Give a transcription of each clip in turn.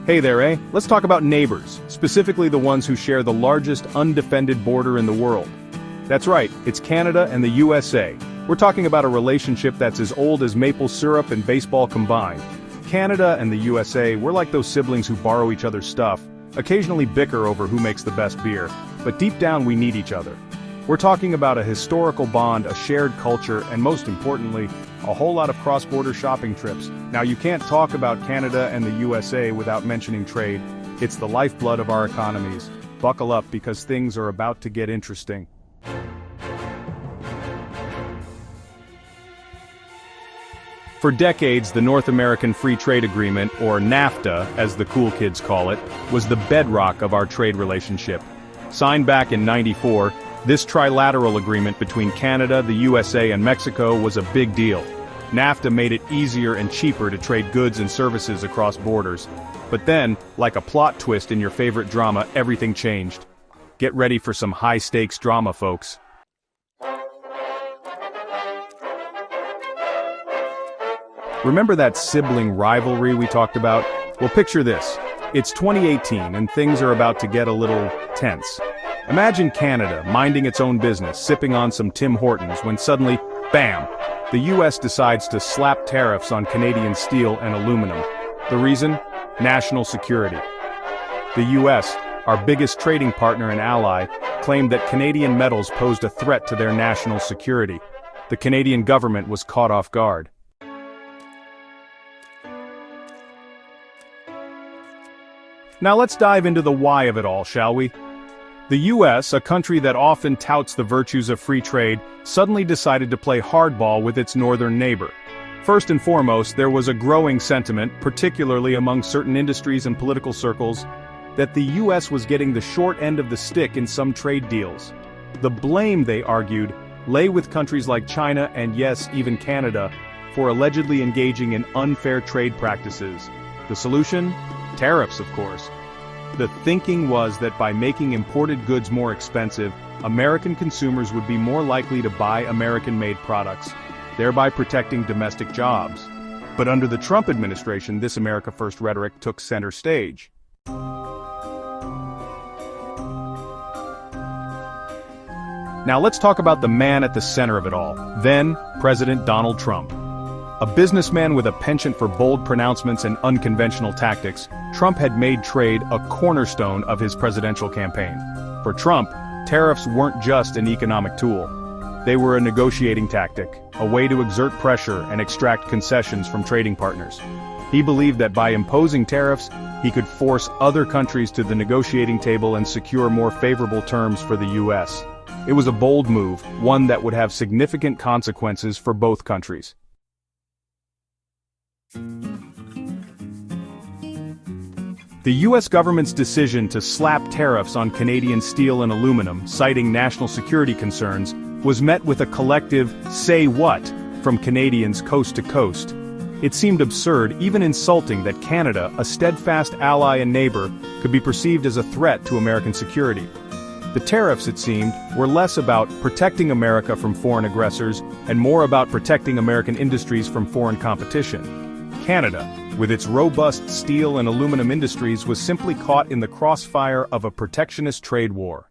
Hey there, eh? Let's talk about neighbors, specifically the ones who share the largest undefended border in the world. That's right, it's Canada and the USA. We're talking about a relationship that's as old as maple syrup and baseball combined. Canada and the USA, we're like those siblings who borrow each other's stuff, occasionally bicker over who makes the best beer, but deep down we need each other. We're talking about a historical bond, a shared culture, and most importantly, a whole lot of cross-border shopping trips. Now you can't talk about Canada and the USA without mentioning trade. It's the lifeblood of our economies. Buckle up because things are about to get interesting. For decades, the North American Free Trade Agreement, or NAFTA, as the cool kids call it, was the bedrock of our trade relationship. Signed back in '94, this trilateral agreement between Canada, the USA, and Mexico was a big deal. NAFTA made it easier and cheaper to trade goods and services across borders. But then, like a plot twist in your favorite drama, everything changed. Get ready for some high-stakes drama, folks. Remember that sibling rivalry we talked about? Well, picture this. It's 2018 and things are about to get a little tense. Imagine Canada minding its own business, sipping on some Tim Hortons, when suddenly, bam, the US decides to slap tariffs on Canadian steel and aluminum. The reason? National security. The US, our biggest trading partner and ally, claimed that Canadian metals posed a threat to their national security. The Canadian government was caught off guard. Now let's dive into the why of it all, shall we? The US, a country that often touts the virtues of free trade, suddenly decided to play hardball with its northern neighbor. First and foremost, there was a growing sentiment, particularly among certain industries and political circles, that the US was getting the short end of the stick in some trade deals. The blame, they argued, lay with countries like China and yes, even Canada, for allegedly engaging in unfair trade practices. The solution? Tariffs, of course. The thinking was that by making imported goods more expensive, American consumers would be more likely to buy American-made products, thereby protecting domestic jobs. But under the Trump administration, this America First rhetoric took center stage. Now let's talk about the man at the center of it all, then President Donald Trump. A businessman with a penchant for bold pronouncements and unconventional tactics, Trump had made trade a cornerstone of his presidential campaign. For Trump, tariffs weren't just an economic tool. They were a negotiating tactic, a way to exert pressure and extract concessions from trading partners. He believed that by imposing tariffs, he could force other countries to the negotiating table and secure more favorable terms for the US. It was a bold move, one that would have significant consequences for both countries. The U.S. government's decision to slap tariffs on Canadian steel and aluminum, citing national security concerns, was met with a collective, "say what?" from Canadians coast to coast. It seemed absurd, even insulting, that Canada, a steadfast ally and neighbor, could be perceived as a threat to American security. The tariffs, it seemed, were less about protecting America from foreign aggressors and more about protecting American industries from foreign competition. Canada, with its robust steel and aluminum industries, was simply caught in the crossfire of a protectionist trade war.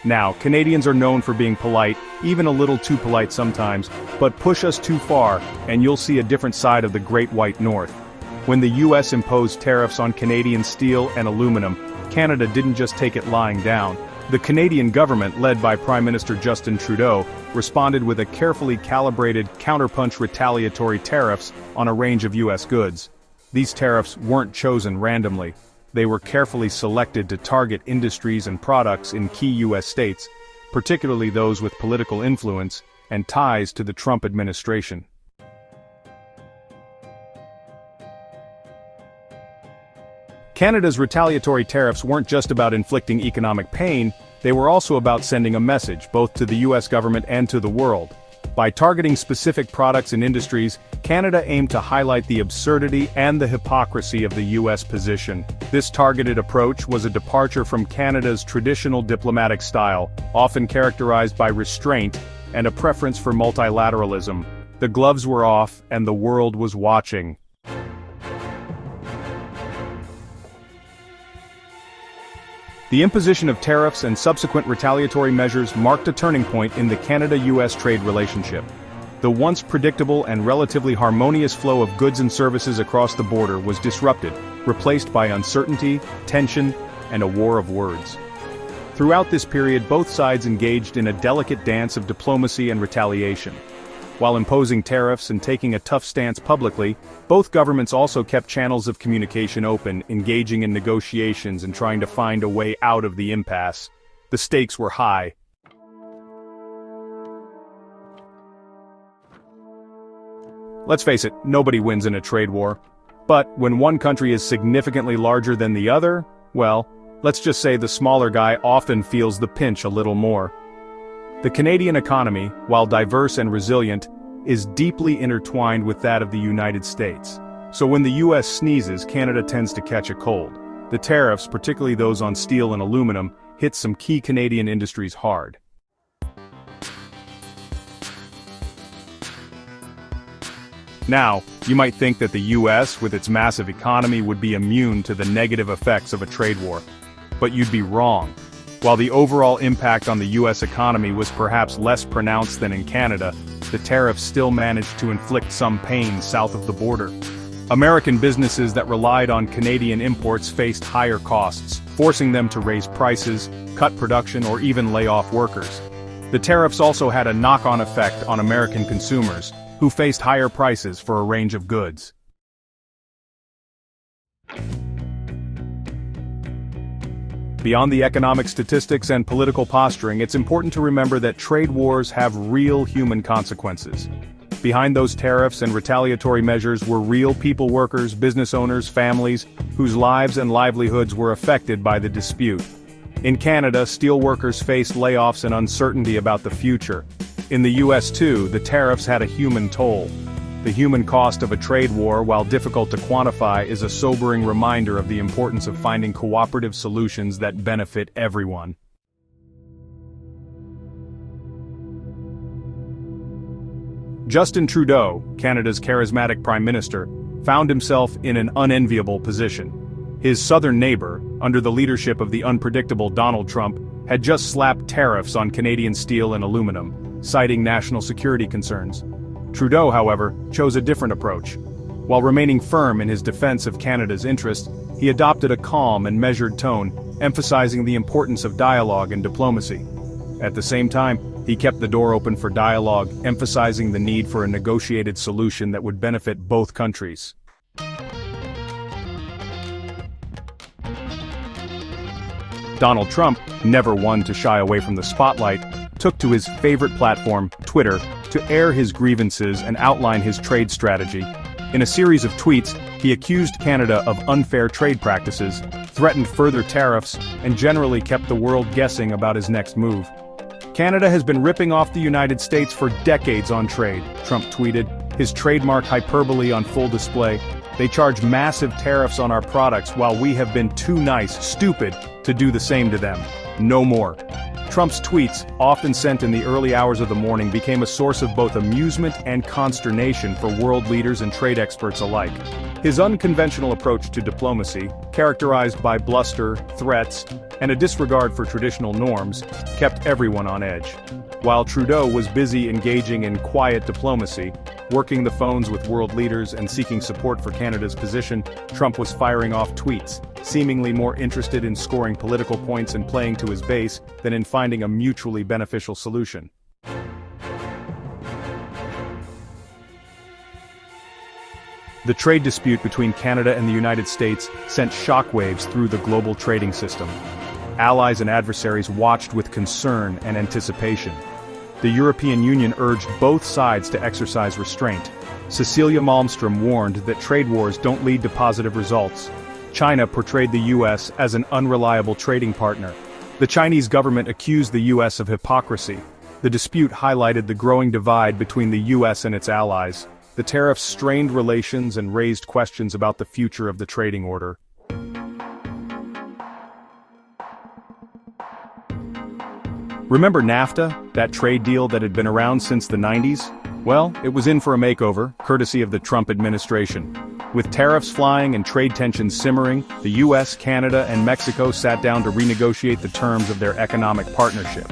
Now, Canadians are known for being polite, even a little too polite sometimes, but push us too far, and you'll see a different side of the Great White North. When the US imposed tariffs on Canadian steel and aluminum, Canada didn't just take it lying down. The Canadian government, led by Prime Minister Justin Trudeau, responded with a carefully calibrated counterpunch retaliatory tariffs on a range of US goods. These tariffs weren't chosen randomly. They were carefully selected to target industries and products in key US states, particularly those with political influence and ties to the Trump administration. Canada's retaliatory tariffs weren't just about inflicting economic pain, they were also about sending a message, both to the US government and to the world. By targeting specific products and industries, Canada aimed to highlight the absurdity and the hypocrisy of the US position. This targeted approach was a departure from Canada's traditional diplomatic style, often characterized by restraint and a preference for multilateralism. The gloves were off, and the world was watching. The imposition of tariffs and subsequent retaliatory measures marked a turning point in the Canada-US trade relationship. The once predictable and relatively harmonious flow of goods and services across the border was disrupted, replaced by uncertainty, tension, and a war of words. Throughout this period, both sides engaged in a delicate dance of diplomacy and retaliation. While imposing tariffs and taking a tough stance publicly, both governments also kept channels of communication open, engaging in negotiations and trying to find a way out of the impasse. The stakes were high. Let's face it, nobody wins in a trade war. But when one country is significantly larger than the other, well, let's just say the smaller guy often feels the pinch a little more. The Canadian economy, while diverse and resilient, is deeply intertwined with that of the United States. So when the US sneezes, Canada tends to catch a cold. The tariffs, particularly those on steel and aluminum, hit some key Canadian industries hard. Now, you might think that the US, with its massive economy, would be immune to the negative effects of a trade war. But you'd be wrong. While the overall impact on the US economy was perhaps less pronounced than in Canada, the tariffs still managed to inflict some pain south of the border. American businesses that relied on Canadian imports faced higher costs, forcing them to raise prices, cut production, or even lay off workers. The tariffs also had a knock-on effect on American consumers, who faced higher prices for a range of goods. Beyond the economic statistics and political posturing, it's important to remember that trade wars have real human consequences. Behind those tariffs and retaliatory measures were real people, workers, business owners, families, whose lives and livelihoods were affected by the dispute. In Canada, steel workers faced layoffs and uncertainty about the future. In the US too, the tariffs had a human toll. The human cost of a trade war, while difficult to quantify, is a sobering reminder of the importance of finding cooperative solutions that benefit everyone. Justin Trudeau, Canada's charismatic Prime Minister, found himself in an unenviable position. His southern neighbor, under the leadership of the unpredictable Donald Trump, had just slapped tariffs on Canadian steel and aluminum, citing national security concerns. Trudeau, however, chose a different approach. While remaining firm in his defense of Canada's interests, he adopted a calm and measured tone, emphasizing the importance of dialogue and diplomacy. At the same time, he kept the door open for dialogue, emphasizing the need for a negotiated solution that would benefit both countries. Donald Trump, never one to shy away from the spotlight, took to his favorite platform, Twitter, to air his grievances and outline his trade strategy. In a series of tweets, he accused Canada of unfair trade practices, threatened further tariffs, and generally kept the world guessing about his next move. Canada has been ripping off the United States for decades on trade, Trump tweeted, his trademark hyperbole on full display. They charge massive tariffs on our products while we have been too nice, stupid, to do the same to them. No more. Trump's tweets, often sent in the early hours of the morning, became a source of both amusement and consternation for world leaders and trade experts alike. His unconventional approach to diplomacy, characterized by bluster, threats, and a disregard for traditional norms, kept everyone on edge. While Trudeau was busy engaging in quiet diplomacy, working the phones with world leaders and seeking support for Canada's position, Trump was firing off tweets, seemingly more interested in scoring political points and playing to his base than in finding a mutually beneficial solution. The trade dispute between Canada and the United States sent shockwaves through the global trading system. Allies and adversaries watched with concern and anticipation. The European Union urged both sides to exercise restraint. Cecilia Malmström warned that trade wars don't lead to positive results. China portrayed the US as an unreliable trading partner. The Chinese government accused the US of hypocrisy. The dispute highlighted the growing divide between the US and its allies. The tariffs strained relations and raised questions about the future of the trading order. Remember NAFTA, that trade deal that had been around since the 90s? Well, it was in for a makeover, courtesy of the Trump administration. With tariffs flying and trade tensions simmering, the US, Canada, and Mexico sat down to renegotiate the terms of their economic partnership.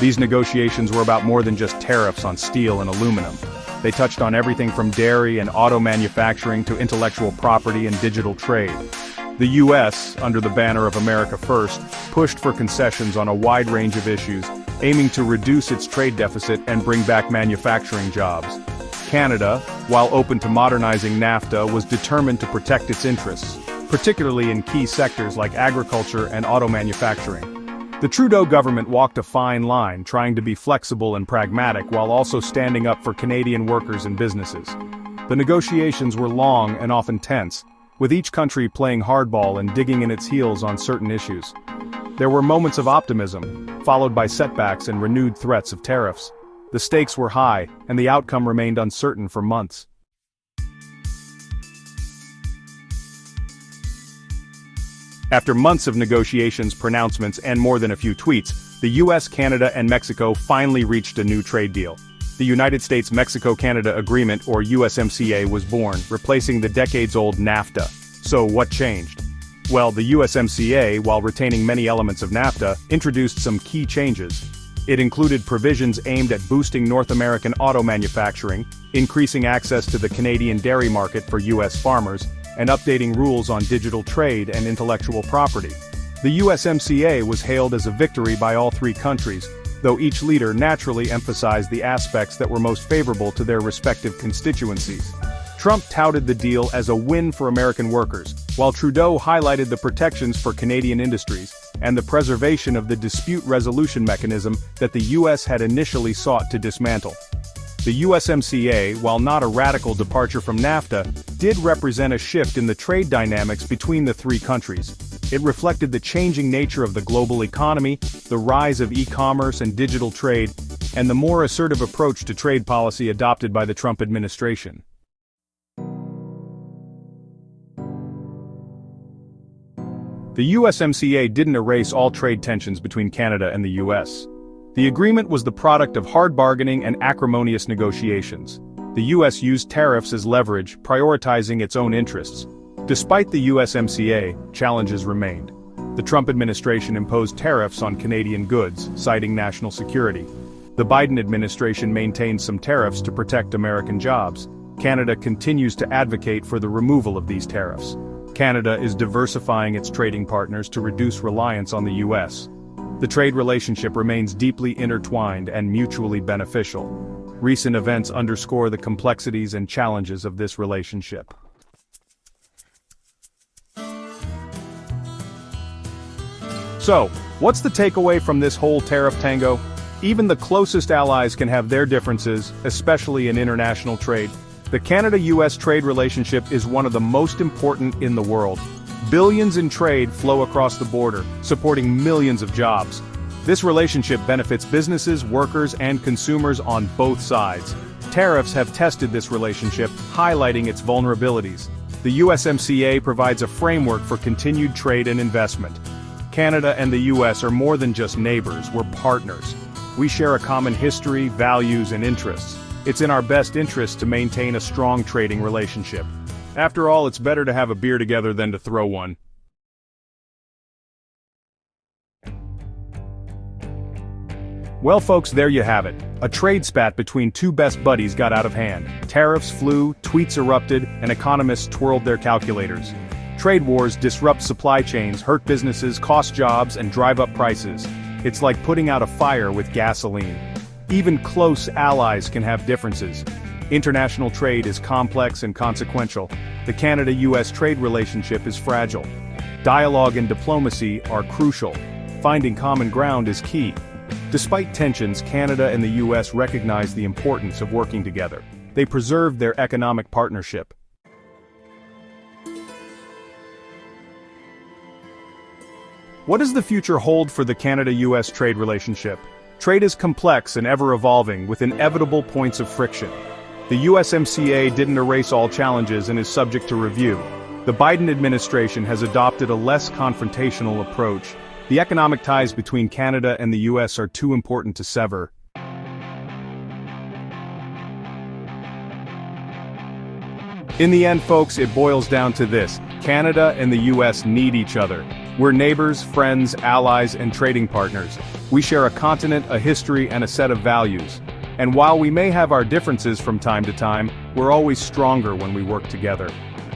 These negotiations were about more than just tariffs on steel and aluminum. They touched on everything from dairy and auto manufacturing to intellectual property and digital trade. The US, under the banner of America First, pushed for concessions on a wide range of issues, aiming to reduce its trade deficit and bring back manufacturing jobs. Canada, while open to modernizing NAFTA, was determined to protect its interests, particularly in key sectors like agriculture and auto manufacturing. The Trudeau government walked a fine line, trying to be flexible and pragmatic while also standing up for Canadian workers and businesses. The negotiations were long and often tense, with each country playing hardball and digging in its heels on certain issues. There were moments of optimism, followed by setbacks and renewed threats of tariffs. The stakes were high, and the outcome remained uncertain for months. After months of negotiations, pronouncements, and more than a few tweets, the US, Canada, and Mexico finally reached a new trade deal. The United States-Mexico-Canada Agreement, or USMCA, was born, replacing the decades-old NAFTA. So what changed? Well, the USMCA, while retaining many elements of NAFTA, introduced some key changes. It included provisions aimed at boosting North American auto manufacturing, increasing access to the Canadian dairy market for US farmers, and updating rules on digital trade and intellectual property. The USMCA was hailed as a victory by all three countries, though each leader naturally emphasized the aspects that were most favorable to their respective constituencies. Trump touted the deal as a win for American workers, while Trudeau highlighted the protections for Canadian industries and the preservation of the dispute resolution mechanism that the US had initially sought to dismantle. The USMCA, while not a radical departure from NAFTA, did represent a shift in the trade dynamics between the three countries. It reflected the changing nature of the global economy, the rise of e-commerce and digital trade, and the more assertive approach to trade policy adopted by the Trump administration. The USMCA didn't erase all trade tensions between Canada and the US. The agreement was the product of hard bargaining and acrimonious negotiations. The US used tariffs as leverage, prioritizing its own interests. Despite the USMCA, challenges remained. The Trump administration imposed tariffs on Canadian goods, citing national security. The Biden administration maintained some tariffs to protect American jobs. Canada continues to advocate for the removal of these tariffs. Canada is diversifying its trading partners to reduce reliance on the US. The trade relationship remains deeply intertwined and mutually beneficial. Recent events underscore the complexities and challenges of this relationship. So, what's the takeaway from this whole tariff tango? Even the closest allies can have their differences, especially in international trade. The Canada-US trade relationship is one of the most important in the world. Billions in trade flow across the border, supporting millions of jobs. This relationship benefits businesses, workers, and consumers on both sides. Tariffs have tested this relationship, highlighting its vulnerabilities. The USMCA provides a framework for continued trade and investment. Canada and the US are more than just neighbors, we're partners. We share a common history, values, and interests. It's in our best interest to maintain a strong trading relationship. After all, it's better to have a beer together than to throw one. Well folks, there you have it. A trade spat between two best buddies got out of hand. Tariffs flew, tweets erupted, and economists twirled their calculators. Trade wars disrupt supply chains, hurt businesses, cost jobs, and drive up prices. It's like putting out a fire with gasoline. Even close allies can have differences. International trade is complex and consequential. The Canada-US trade relationship is fragile. Dialogue and diplomacy are crucial. Finding common ground is key. Despite tensions, Canada and the US recognize the importance of working together. They preserved their economic partnership. What does the future hold for the Canada-US trade relationship? Trade is complex and ever-evolving, with inevitable points of friction. The USMCA didn't erase all challenges and is subject to review. The Biden administration has adopted a less confrontational approach. The economic ties between Canada and the US are too important to sever. In the end, folks, it boils down to this: Canada and the US need each other. We're neighbors, friends, allies, and trading partners. We share a continent, a history, and a set of values. And while we may have our differences from time to time, we're always stronger when we work together.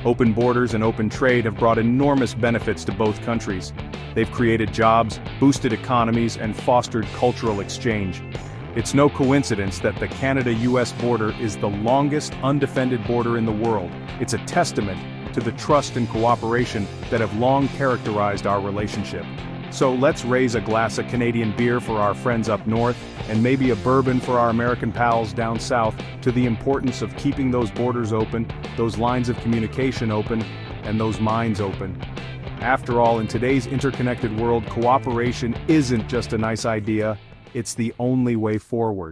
Open borders and open trade have brought enormous benefits to both countries. They've created jobs, boosted economies, and fostered cultural exchange. It's no coincidence that the Canada-US border is the longest undefended border in the world. It's a testament to the trust and cooperation that have long characterized our relationship. So let's raise a glass of Canadian beer for our friends up north, and maybe a bourbon for our American pals down south, to the importance of keeping those borders open, those lines of communication open, and those minds open. After all, in today's interconnected world, cooperation isn't just a nice idea, it's the only way forward.